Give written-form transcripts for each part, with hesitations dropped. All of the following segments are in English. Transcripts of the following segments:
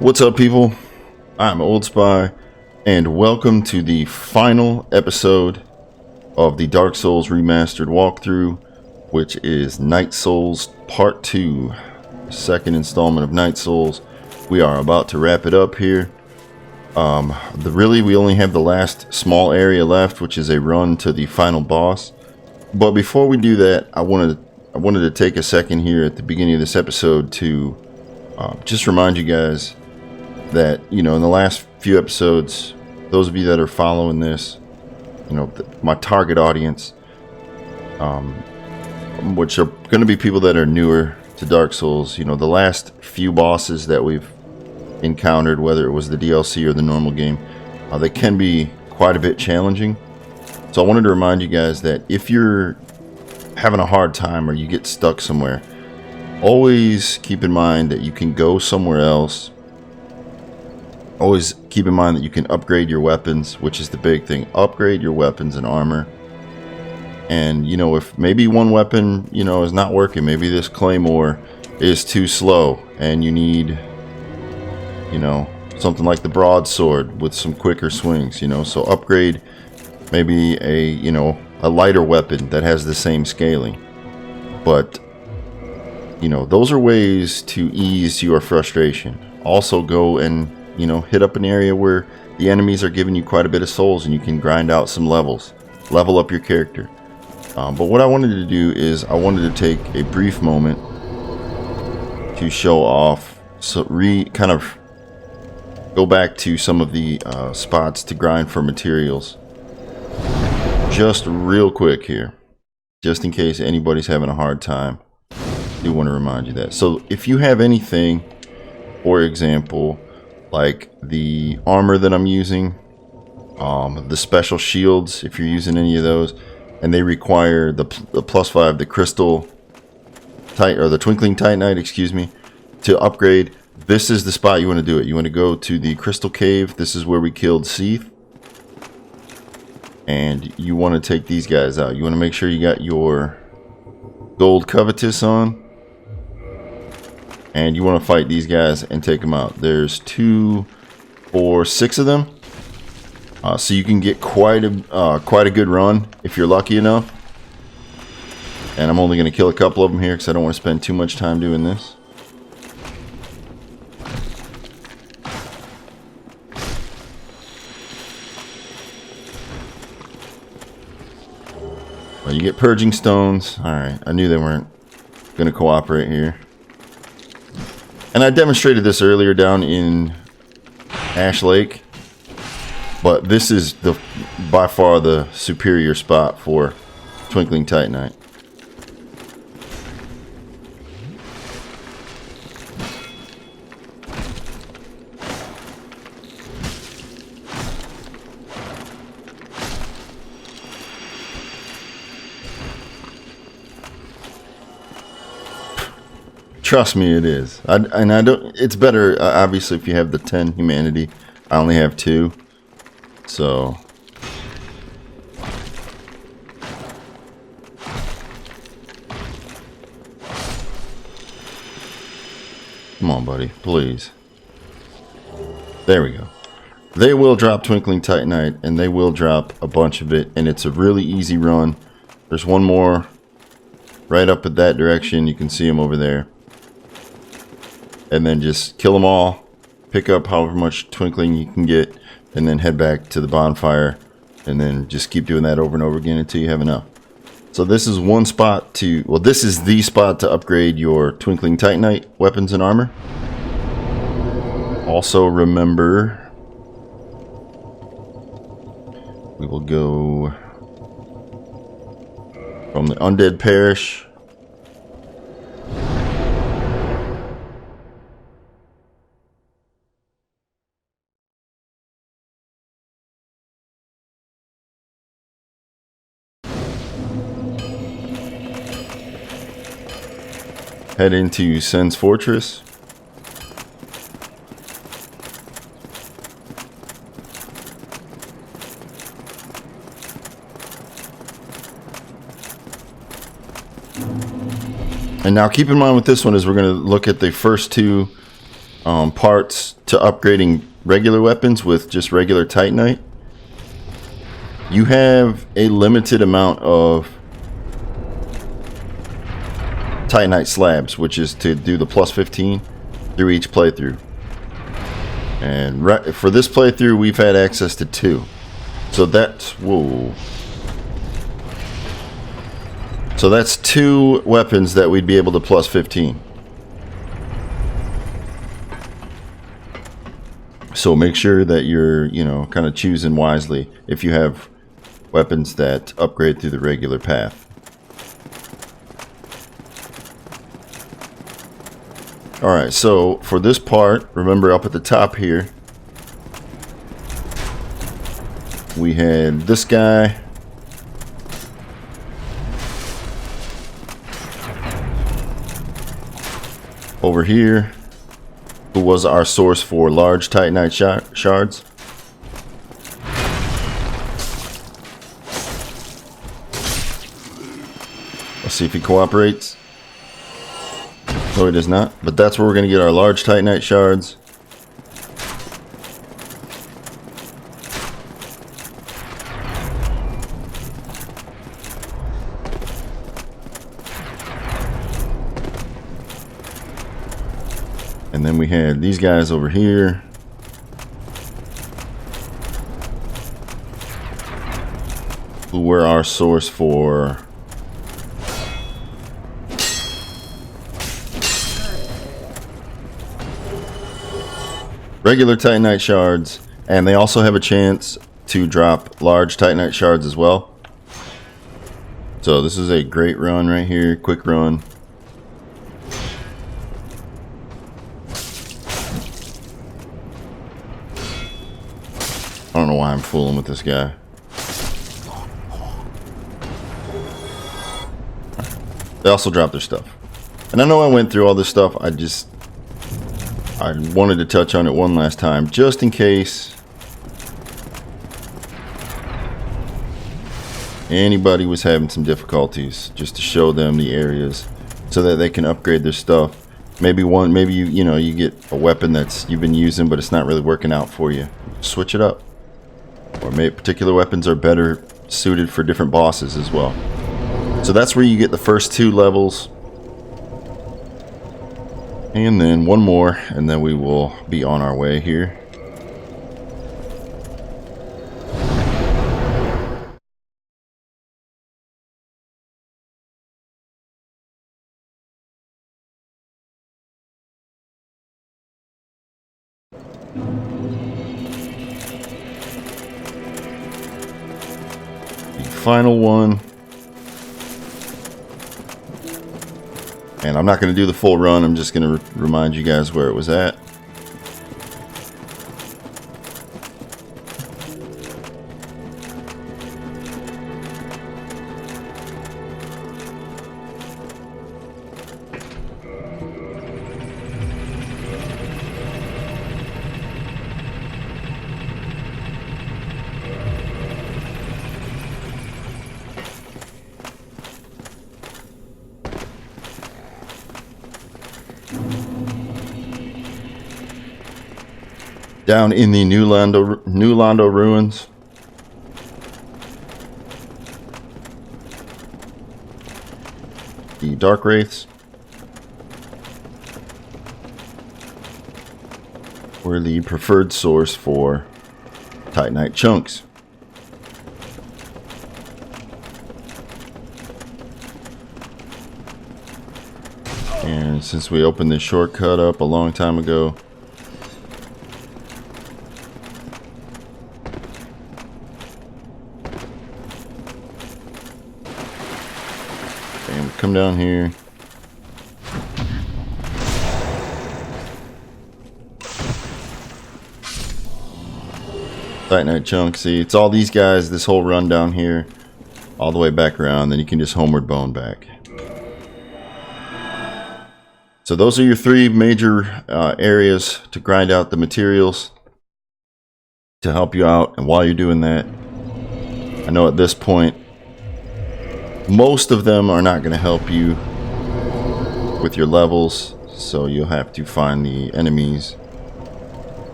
What's up, people? I'm Old Spy, and welcome to the final episode of the Dark Souls Remastered walkthrough, which is Night Souls Part 2, second installment of Night Souls. We are about to wrap it up here. Really, we only have the last small area left, which is a run to the final boss. But before we do that, I wanted to take a second here at the beginning of this episode to just remind you guys that, in the last few episodes, those of you that are following this, my target audience, which are going to be people that are newer to Dark Souls, the last few bosses that we've encountered, whether it was the DLC or the normal game, they can be quite a bit challenging. So I wanted to remind you guys that if you're having a hard time or you get stuck somewhere, always keep in mind that you can go somewhere else. Always keep in mind that you can upgrade your weapons, which is the big thing. Upgrade your weapons and armor. And, if maybe one weapon, is not working, maybe this claymore is too slow and you need, something like the broadsword with some quicker swings, so upgrade maybe a lighter weapon that has the same scaling. But, those are ways to ease your frustration. Also go and hit up an area where the enemies are giving you quite a bit of souls and you can grind out some levels, level up your character. But what I wanted to do is I wanted to take a brief moment to show off, kind of go back to some of the spots to grind for materials. Just real quick here, just in case anybody's having a hard time, I do want to remind you that. So if you have anything, for example, like the armor that I'm using, the special shields, if you're using any of those, and they require the +5, the crystal or the twinkling titanite, excuse me, to upgrade, this is the spot you want to do it. You want to go to the crystal cave. This is where we killed Seath, and you want to take these guys out. You want to make sure you got your gold covetous on, and you want to fight these guys and take them out. There's 2, 4, 6 of them, so you can get quite a good run if you're lucky enough. And I'm only going to kill a couple of them here because I don't want to spend too much time doing this. Well, you get purging stones. Alright, I knew they weren't going to cooperate here. And I demonstrated this earlier down in Ash Lake, but this is by far the superior spot for twinkling titanite. Trust me, it is. I don't. It's better, obviously, if you have the 10 humanity. I only have 2, so. Come on, buddy, please. There we go. They will drop twinkling titanite, and they will drop a bunch of it, and it's a really easy run. There's one more right up at that direction. You can see them over there. And then just kill them all, pick up however much twinkling you can get, and then head back to the bonfire, and then just keep doing that over and over again until you have enough. So this is one spot to, well, this is the spot to upgrade your twinkling titanite weapons and armor. Also remember, we will go from the undead parish. Head into Sen's Fortress. And now keep in mind with this one is we're going to look at the first two parts to upgrading regular weapons with just regular titanite, you have a limited amount of titanite slabs, which is to do the plus 15 through each playthrough. And for this playthrough, we've had access to 2. So that's, whoa. So that's 2 weapons that we'd be able to plus 15. So make sure that you're, you know, kind of choosing wisely if you have weapons that upgrade through the regular path. Alright, so for this part, remember up at the top here, we had this guy. Over here, who was our source for large titanite shards. Let's see if he cooperates. No, he does not. But that's where we're going to get our large titanite shards. And then we had these guys over here. Who were our source for regular titanite shards. And they also have a chance to drop large titanite shards as well. So this is a great run right here. Quick run. I don't know why I'm fooling with this guy. They also dropped their stuff. And I know I went through all this stuff. I wanted to touch on it one last time, just in case anybody was having some difficulties, just to show them the areas so that they can upgrade their stuff. Maybe you get a weapon that's you've been using, but it's not really working out for you. Switch it up. Or maybe particular weapons are better suited for different bosses as well. So that's where you get the first 2 levels. And then one more, and then we will be on our way here. Final one. And I'm not going to do the full run. I'm just going to remind you guys where it was at. Down in the New Lando ruins. The Dark Wraiths. Were the preferred source for titanite chunks. And since we opened this shortcut up a long time ago, come down here. Titanite chunk. See, it's all these guys, this whole run down here, all the way back around. Then you can just homeward bone back. So those are your 3 major areas to grind out the materials to help you out. And while you're doing that, I know at this point, most of them are not going to help you with your levels, so you'll have to find the enemies.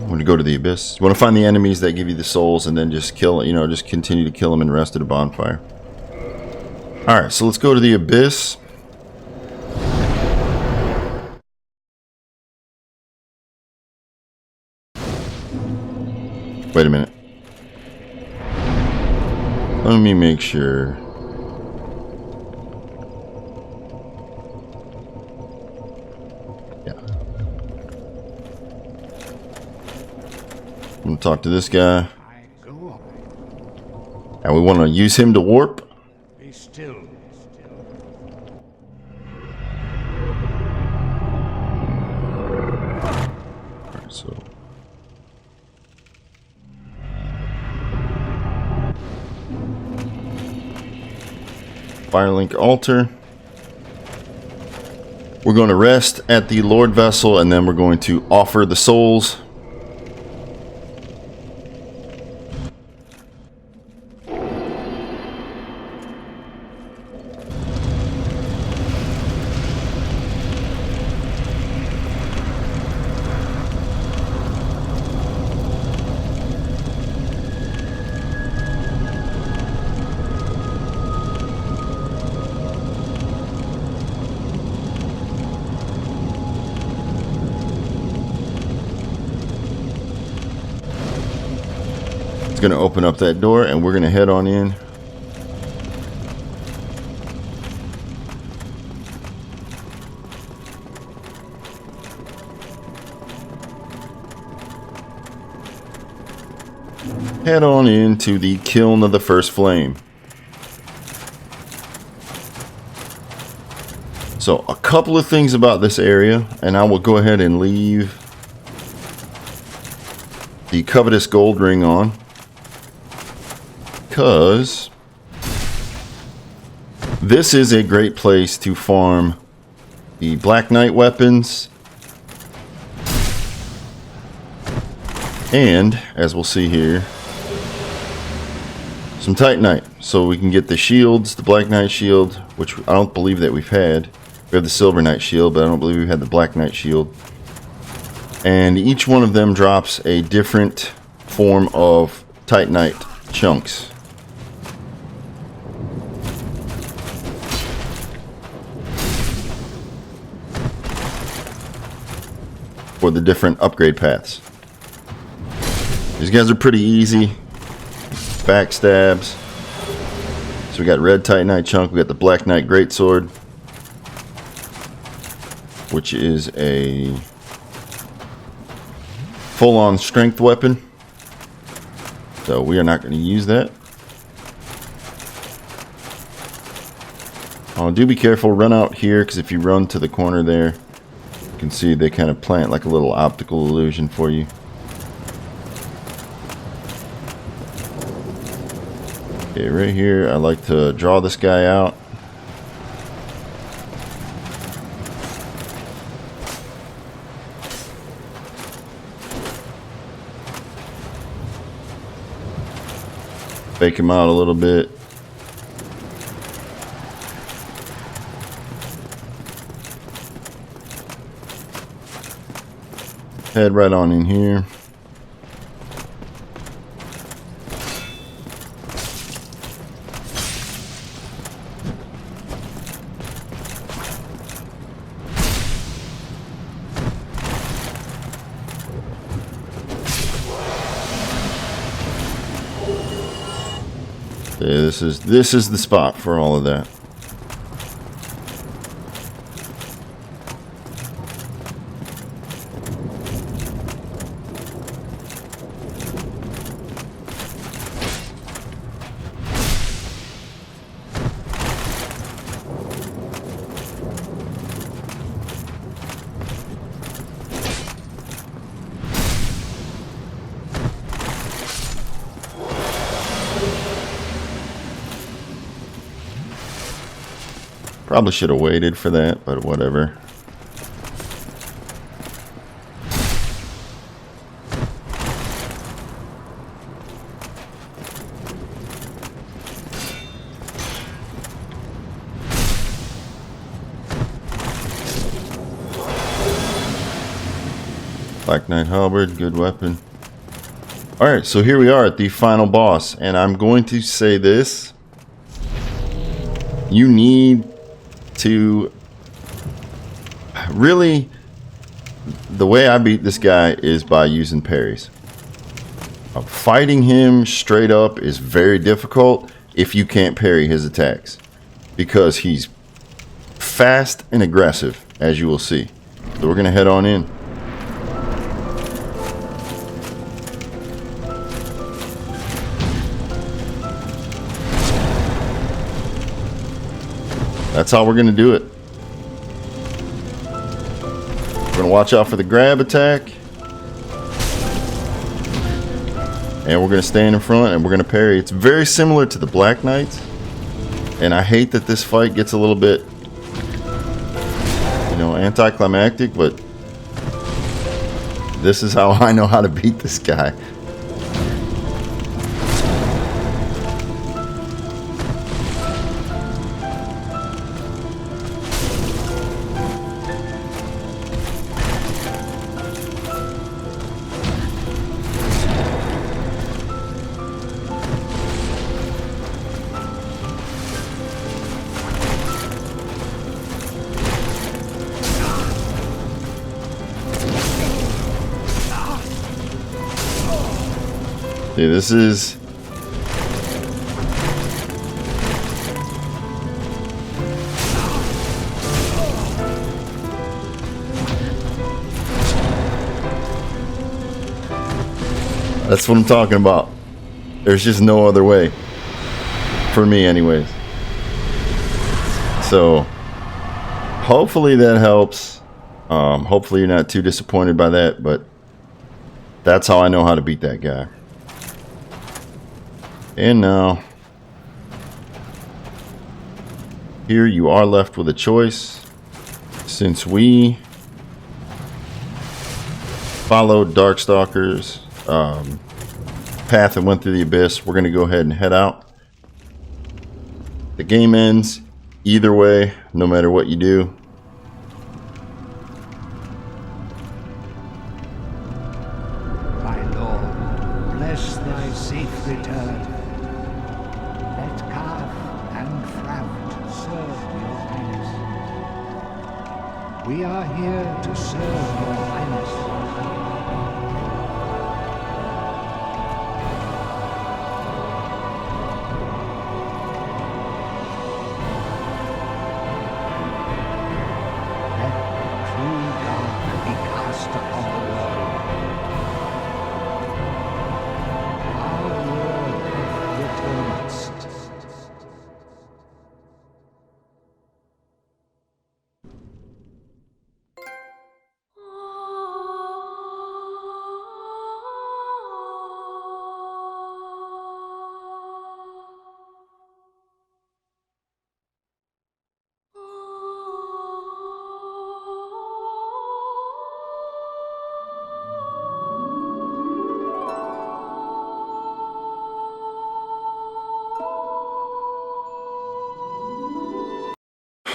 When you go to the abyss, you want to find the enemies that give you the souls, and then just kill, you know, just continue to kill them and rest at a bonfire. Alright, so let's go to the abyss. Wait a minute. Let me make sure. Yeah. I'm gonna talk to this guy. And we want to use him to warp. Be still. Alright, so. Firelink altar. We're going to rest at the Lord vessel, and then we're going to offer the souls. Going to open up that door, and we're going to head on in. Head on into the kiln of the first flame. So a couple of things about this area, and I will go ahead and leave the covetous gold ring on. Because this is a great place to farm the Black Knight weapons, and as we'll see here, some titanite, so we can get the shields, the Black Knight shield, which I don't believe that we've had. We have the Silver Knight shield, but I don't believe we've had the Black Knight shield. And each one of them drops a different form of titanite chunks. For the different upgrade paths. These guys are pretty easy. Backstabs. So we got red titanite chunk, we got the Black Knight greatsword, which is a full-on strength weapon. So we are not going to use that. Oh, do be careful, run out here, because if you run to the corner there, you can see they kind of plant like a little optical illusion for you. Okay, right here, I like to draw this guy out. Fake him out a little bit. Head right on in here. Yeah, this is the spot for all of that. Probably should have waited for that, but whatever. Black Knight Halberd, good weapon. Alright, so here we are at the final boss, and I'm going to say this. You need to really, the way I beat this guy is by using parries. Fighting him straight up is very difficult if you can't parry his attacks, because he's fast and aggressive, as you will see. So we're going to head on in. That's how we're going to do it. We're going to watch out for the grab attack. And we're going to stand in front and we're going to parry. It's very similar to the Black Knights. And I hate that this fight gets a little bit, you know, anticlimactic, but this is how I know how to beat this guy. See, this is that's what I'm talking about. There's just no other way for me anyways. So hopefully that helps. Hopefully you're not too disappointed by that, but that's how I know how to beat that guy. And now, here you are left with a choice. Since we followed Darkstalker's path and went through the abyss, we're going to go ahead and head out. The game ends either way, no matter what you do. My Lord, bless thy safe return. Let Calf and Frout serve your highness. We are here to serve your highness. Let the true dark be cast upon the world. Our Lord returns.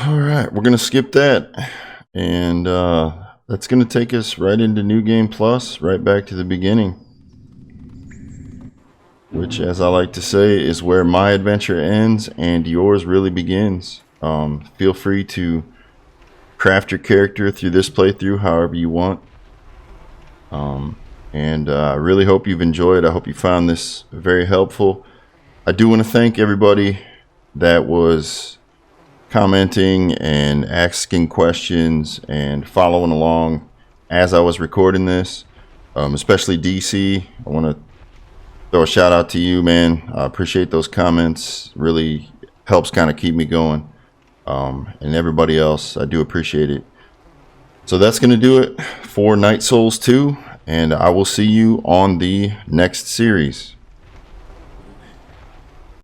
Alright, we're going to skip that. And that's going to take us right into New Game Plus, right back to the beginning. Which, as I like to say, is where my adventure ends and yours really begins. Feel free to craft your character through this playthrough however you want. And I really hope you've enjoyed. I hope you found this very helpful. I do want to thank everybody that was commenting and asking questions and following along as I was recording this, especially DC. I want to throw a shout out to you, man. I appreciate those comments. Really helps kind of keep me going. And everybody else, I do appreciate it. So that's going to do it for Night Souls 2, and I will see you on the next series.